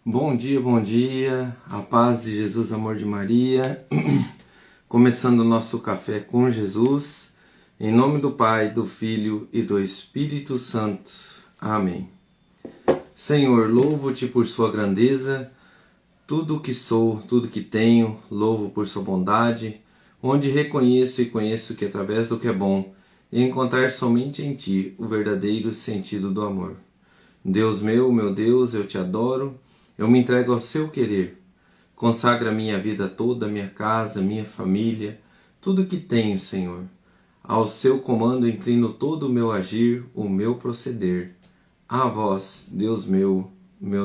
Bom dia, a paz de Jesus, amor de Maria. Começando o nosso café com Jesus, em nome do Pai, do Filho e do Espírito Santo. Amém. Senhor, louvo-te por sua grandeza, tudo o que sou, tudo que tenho, louvo por sua bondade, onde reconheço e conheço que através do que é bom, encontrar somente em ti o verdadeiro sentido do amor. Deus meu Deus, eu te adoro. Eu me entrego ao seu querer. Consagra minha vida toda, minha casa, minha família, tudo que tenho, Senhor. Ao seu comando inclino todo o meu agir, o meu proceder. A vós, Deus meu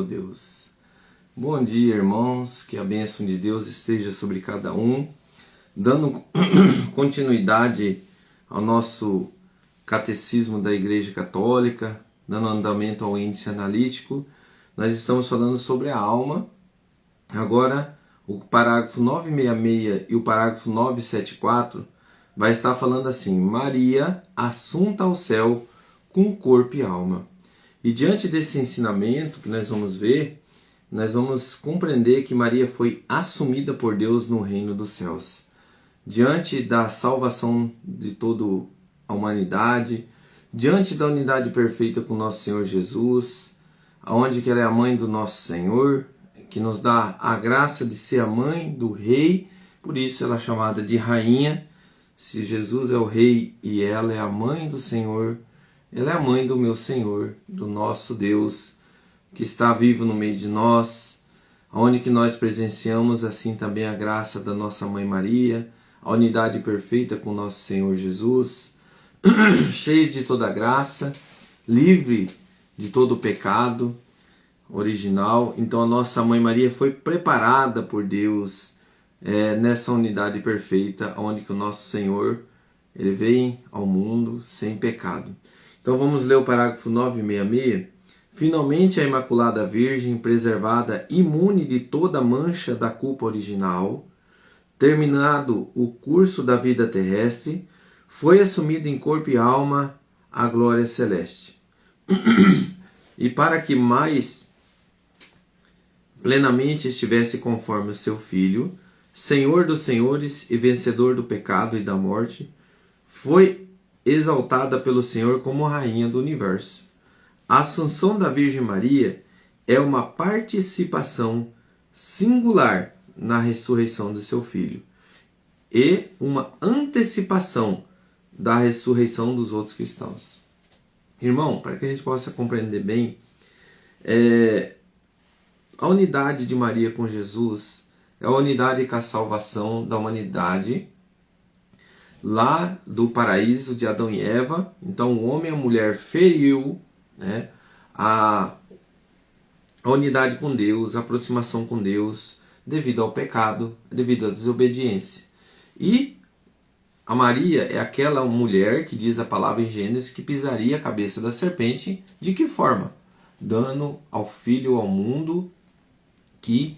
Deus. Bom dia, irmãos. Que a bênção de Deus esteja sobre cada um. Dando continuidade ao nosso catecismo da Igreja Católica, dando andamento ao índice analítico, nós estamos falando sobre a alma. Agora, o parágrafo 966 e o parágrafo 974 vai estar falando assim: Maria, assunta ao céu com corpo e alma. E diante desse ensinamento que nós vamos ver, nós vamos compreender que Maria foi assumida por Deus no reino dos céus. Diante da salvação de toda a humanidade, diante da unidade perfeita com nosso Senhor Jesus, onde que ela é a mãe do nosso Senhor, que nos dá a graça de ser a mãe do rei, por isso ela é chamada de rainha. Se Jesus é o rei e ela é a mãe do Senhor, ela é a mãe do meu Senhor, do nosso Deus, que está vivo no meio de nós, onde que nós presenciamos assim também a graça da nossa mãe Maria, a unidade perfeita com nosso Senhor Jesus, cheio de toda graça, livre de todo o pecado original. Então a nossa mãe Maria foi preparada por Deus nessa unidade perfeita, onde que o nosso Senhor ele vem ao mundo sem pecado. Então vamos ler o parágrafo 966. Finalmente a Imaculada Virgem, preservada imune de toda mancha da culpa original, terminado o curso da vida terrestre, foi assumida em corpo e alma à glória celeste. E para que mais plenamente estivesse conforme o seu Filho, Senhor dos senhores e vencedor do pecado e da morte, foi exaltada pelo Senhor como Rainha do Universo. A Assunção da Virgem Maria é uma participação singular na ressurreição de seu Filho e uma antecipação da ressurreição dos outros cristãos. Irmão, para que a gente possa compreender bem, a unidade de Maria com Jesus é a unidade com a salvação da humanidade lá do paraíso de Adão e Eva. Então o homem e a mulher feriu, a unidade com Deus, a aproximação com Deus, devido ao pecado, devido à desobediência. E a Maria é aquela mulher que diz a palavra em Gênesis que pisaria a cabeça da serpente. De que forma? Dando ao Filho ao mundo que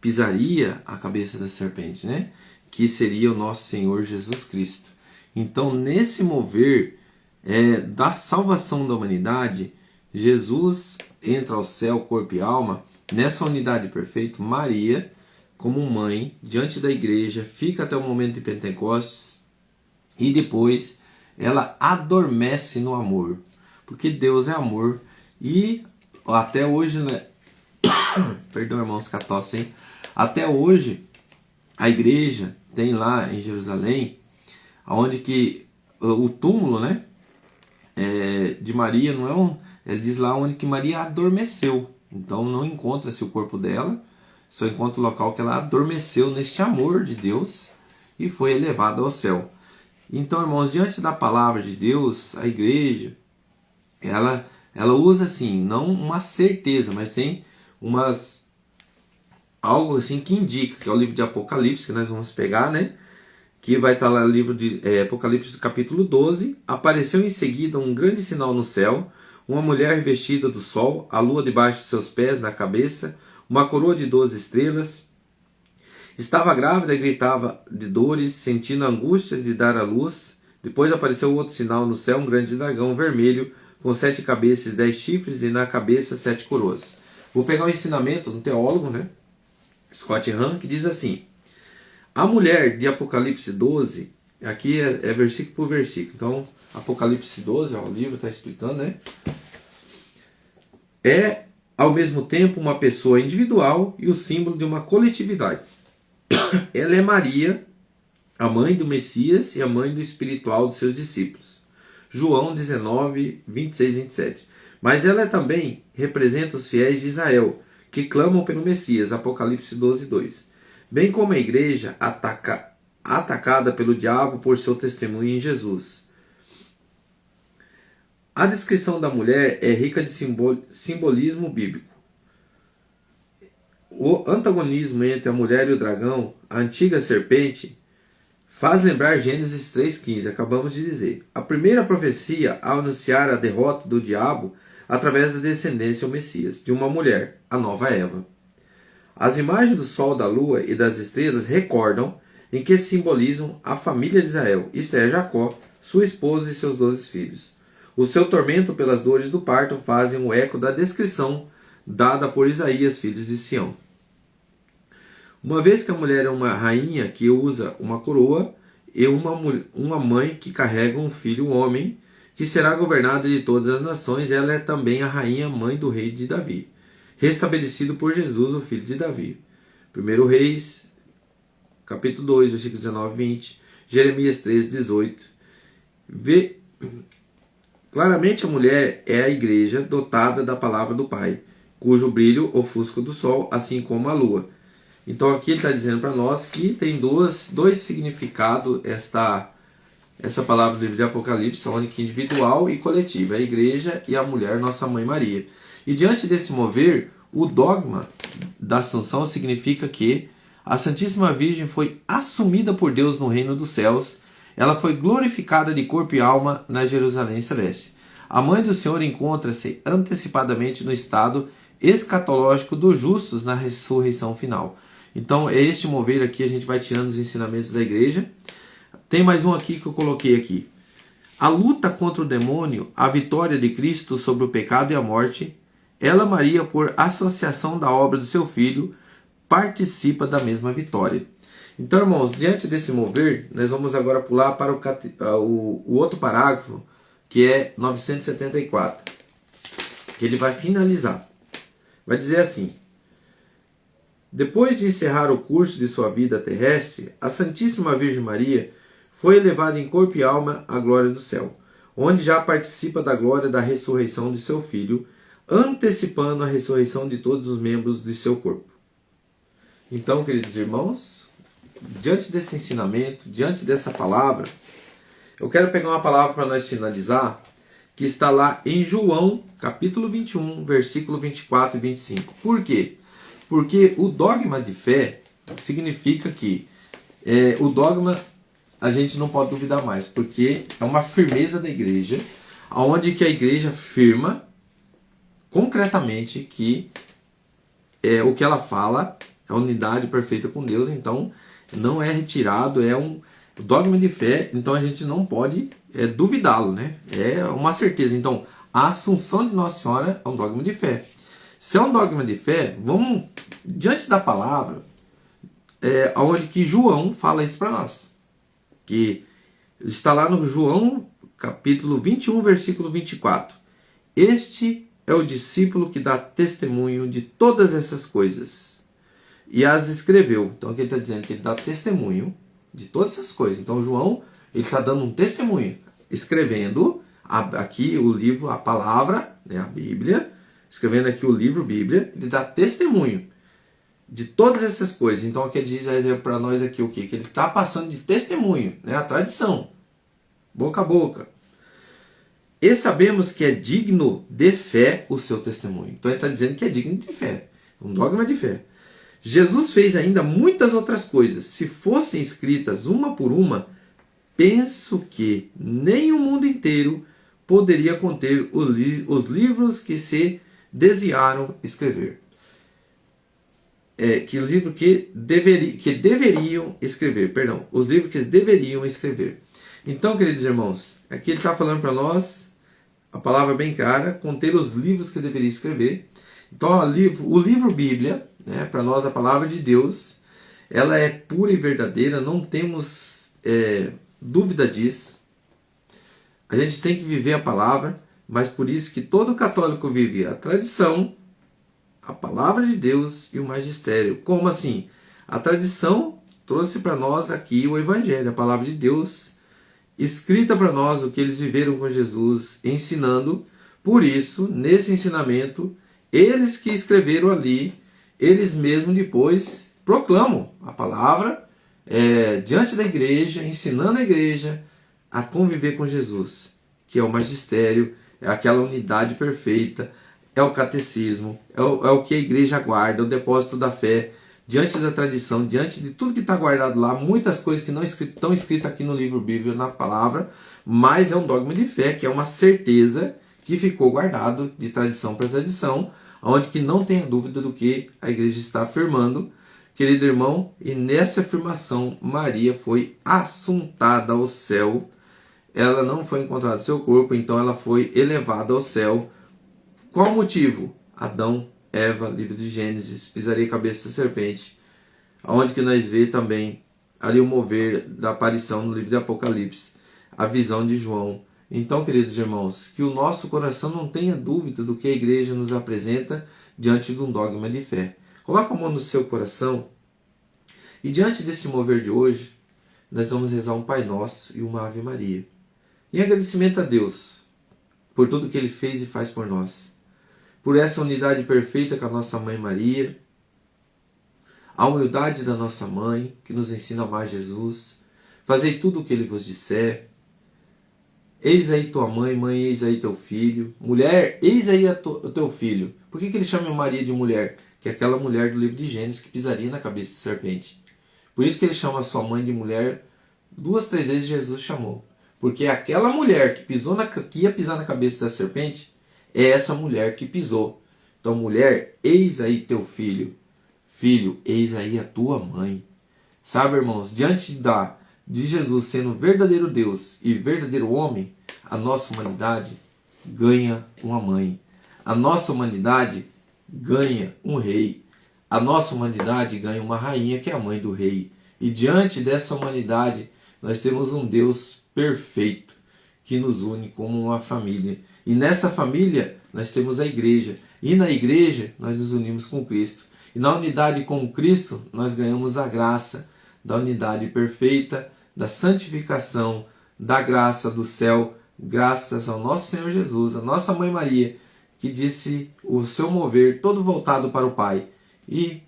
pisaria a cabeça da serpente, que seria o nosso Senhor Jesus Cristo. Então, nesse mover da salvação da humanidade, Jesus entra ao céu, corpo e alma, nessa unidade perfeita. Maria, como mãe, diante da igreja, fica até o momento de Pentecostes, e depois ela adormece no amor, porque Deus é amor. E até hoje, perdão, irmãos, que a tosse, hein? Até hoje a igreja tem lá em Jerusalém, onde que o túmulo, de Maria não é ele diz lá onde que Maria adormeceu. Então não encontra-se o corpo dela, só encontra o local que ela adormeceu neste amor de Deus e foi elevada ao céu. Então, irmãos, diante da palavra de Deus, a igreja, ela usa assim, não uma certeza, mas tem algo assim que indica, que é o livro de Apocalipse, que nós vamos pegar, que vai estar lá no livro de Apocalipse capítulo 12. Apareceu em seguida um grande sinal no céu, uma mulher revestida do sol, a lua debaixo de seus pés, na cabeça, uma coroa de 12 estrelas. Estava grávida e gritava de dores, sentindo a angústia de dar à luz. Depois apareceu outro sinal no céu, um grande dragão vermelho, com 7 cabeças e 10 chifres, e na cabeça 7 coroas. Vou pegar um ensinamento de um teólogo, né? Scott Hahn, que diz assim: a mulher de Apocalipse 12, aqui é versículo por versículo, então Apocalipse 12, ó, o livro está explicando, né? É ao mesmo tempo uma pessoa individual e o símbolo de uma coletividade. Ela é Maria, a mãe do Messias e a mãe do espiritual dos seus discípulos. João 19, 26 e 27. Mas ela também representa os fiéis de Israel, que clamam pelo Messias. Apocalipse 12, 2. Bem como a igreja atacada pelo diabo por seu testemunho em Jesus. A descrição da mulher é rica de simbolismo bíblico. O antagonismo entre a mulher e o dragão, a antiga serpente, faz lembrar Gênesis 3,15, acabamos de dizer. A primeira profecia a anunciar a derrota do diabo através da descendência ao Messias, de uma mulher, a nova Eva. As imagens do sol, da lua e das estrelas recordam em que simbolizam a família de Israel, isto é, Jacó, sua esposa e seus 12 filhos. O seu tormento pelas dores do parto fazem um eco da descrição dada por Isaías, filhos de Sião. Uma vez que a mulher é uma rainha que usa uma coroa e uma mãe que carrega um filho homem, que será governado de todas as nações, ela é também a rainha mãe do rei de Davi, restabelecido por Jesus, o filho de Davi. 1 Reis, capítulo 2, versículos 19 e 20, Jeremias 13, 18. Claramente a mulher é a igreja dotada da palavra do Pai, cujo brilho ofusca do sol, assim como a lua. Então aqui ele está dizendo para nós que tem dois significados essa palavra do livro de Apocalipse, onde que individual e coletivo, a igreja e a mulher, nossa mãe Maria. E diante desse mover, o dogma da Assunção significa que a Santíssima Virgem foi assumida por Deus no reino dos céus, ela foi glorificada de corpo e alma na Jerusalém Celeste. A mãe do Senhor encontra-se antecipadamente no estado escatológico dos justos na ressurreição final. Então, é este mover aqui, a gente vai tirando os ensinamentos da igreja. Tem mais um aqui que eu coloquei aqui. A luta contra o demônio, a vitória de Cristo sobre o pecado e a morte, ela, Maria, por associação da obra do seu Filho, participa da mesma vitória. Então, irmãos, diante desse mover, nós vamos agora pular para o outro parágrafo, que é 974, que ele vai finalizar. Vai dizer assim: depois de encerrar o curso de sua vida terrestre, a Santíssima Virgem Maria foi elevada em corpo e alma à glória do céu, onde já participa da glória da ressurreição de seu Filho, antecipando a ressurreição de todos os membros de seu corpo. Então, queridos irmãos, diante desse ensinamento, diante dessa palavra, eu quero pegar uma palavra para nós finalizar, que está lá em João, capítulo 21, versículo 24 e 25. Por quê? Porque o dogma de fé significa que o dogma a gente não pode duvidar mais, porque é uma firmeza da igreja, onde que a igreja firma concretamente que o que ela fala é a unidade perfeita com Deus, então não é retirado, é um dogma de fé, então a gente não pode duvidá-lo, né? É uma certeza. Então, a Assunção de Nossa Senhora é um dogma de fé. Se é um dogma de fé, vamos, diante da palavra, onde que João fala isso para nós. Que está lá no João, capítulo 21, versículo 24. Este é o discípulo que dá testemunho de todas essas coisas e as escreveu. Então aqui ele está dizendo que ele dá testemunho de todas essas coisas. Então João, ele está dando um testemunho, escrevendo aqui o livro, a palavra, né, a Bíblia, escrevendo aqui o livro Bíblia, ele dá testemunho de todas essas coisas. Então aqui ele diz para nós aqui o quê? Que ele está passando de testemunho, né, a tradição, boca a boca. E sabemos que é digno de fé o seu testemunho. Então ele está dizendo que é digno de fé, um dogma de fé. Jesus fez ainda muitas outras coisas. Se fossem escritas uma por uma, penso que nem o mundo inteiro poderia conter os livros que se desviaram escrever. Que os livros que deveriam escrever, perdão, os livros que deveriam escrever. Então, queridos irmãos, aqui ele está falando para nós, a palavra bem clara, conter os livros que deveria escrever. Então, o livro Bíblia, né, para nós a palavra de Deus, ela é pura e verdadeira, não temos dúvida disso. A gente tem que viver a palavra, mas por isso que todo católico vive a tradição, a palavra de Deus e o magistério. Como assim? A tradição trouxe para nós aqui o Evangelho, a palavra de Deus, escrita para nós o que eles viveram com Jesus, ensinando. Por isso, nesse ensinamento, eles que escreveram ali, eles mesmos depois proclamam a palavra diante da igreja, ensinando a igreja a conviver com Jesus, que é o magistério, é aquela unidade perfeita, é o catecismo, é o que a igreja guarda, é o depósito da fé, diante da tradição, diante de tudo que está guardado lá, muitas coisas que não estão escritas aqui no livro bíblico, na palavra, mas é um dogma de fé, que é uma certeza que ficou guardado de tradição para tradição, onde que não tenha dúvida do que a igreja está afirmando, querido irmão, e nessa afirmação Maria foi assuntada ao céu, ela não foi encontrada no seu corpo, então ela foi elevada ao céu. Qual motivo? Adão, Eva, livro de Gênesis, pisaria a cabeça da serpente, onde que nós vê também ali o mover da aparição no livro de Apocalipse, a visão de João. Então, queridos irmãos, que o nosso coração não tenha dúvida do que a igreja nos apresenta diante de um dogma de fé. Coloca a mão no seu coração e diante desse mover de hoje, nós vamos rezar um Pai Nosso e uma Ave Maria. Em agradecimento a Deus por tudo que Ele fez e faz por nós, por essa unidade perfeita com a nossa Mãe Maria, a humildade da nossa Mãe, que nos ensina a amar Jesus, fazei tudo o que Ele vos disser, eis aí tua mãe, mãe, eis aí teu filho, mulher, eis aí o teu filho. Por que Ele chama Maria de mulher? Que é aquela mulher do livro de Gênesis que pisaria na cabeça de serpente. Por isso que Ele chama a sua mãe de mulher, 2, 3 vezes Jesus chamou. Porque aquela mulher que ia pisar na cabeça da serpente, é essa mulher que pisou. Então, mulher, eis aí teu filho. Filho, eis aí a tua mãe. Sabe, irmãos, diante de Jesus sendo verdadeiro Deus e verdadeiro homem, a nossa humanidade ganha uma mãe. A nossa humanidade ganha um rei. A nossa humanidade ganha uma rainha, que é a mãe do rei. E diante dessa humanidade, nós temos um Deus perfeito que nos une como uma família. E nessa família nós temos a igreja. E na igreja nós nos unimos com Cristo. E na unidade com Cristo nós ganhamos a graça da unidade perfeita, da santificação, da graça do céu, graças ao nosso Senhor Jesus, a nossa Mãe Maria, que disse o seu mover todo voltado para o Pai. E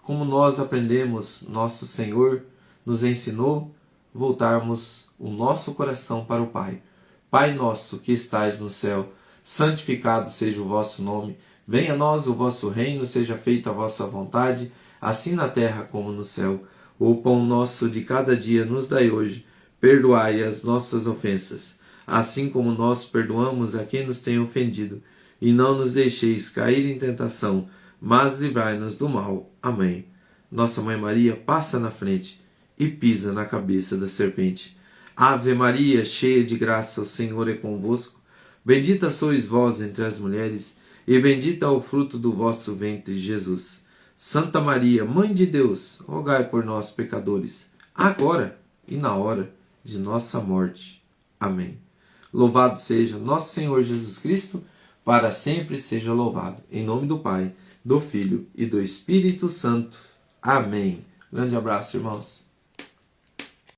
como nós aprendemos, nosso Senhor nos ensinou voltarmos o nosso coração para o Pai. Pai nosso que estais no céu, santificado seja o vosso nome. Venha a nós o vosso reino, seja feita a vossa vontade, assim na terra como no céu. O pão nosso de cada dia nos dai hoje. Perdoai as nossas ofensas, assim como nós perdoamos a quem nos tem ofendido. E não nos deixeis cair em tentação, mas livrai-nos do mal. Amém. Nossa Mãe Maria passa na frente e pisa na cabeça da serpente. Ave Maria, cheia de graça, o Senhor é convosco. Bendita sois vós entre as mulheres, e bendito é o fruto do vosso ventre, Jesus. Santa Maria, Mãe de Deus, rogai por nós, pecadores, agora e na hora de nossa morte. Amém. Louvado seja nosso Senhor Jesus Cristo, para sempre seja louvado. Em nome do Pai, do Filho e do Espírito Santo. Amém. Grande abraço, irmãos.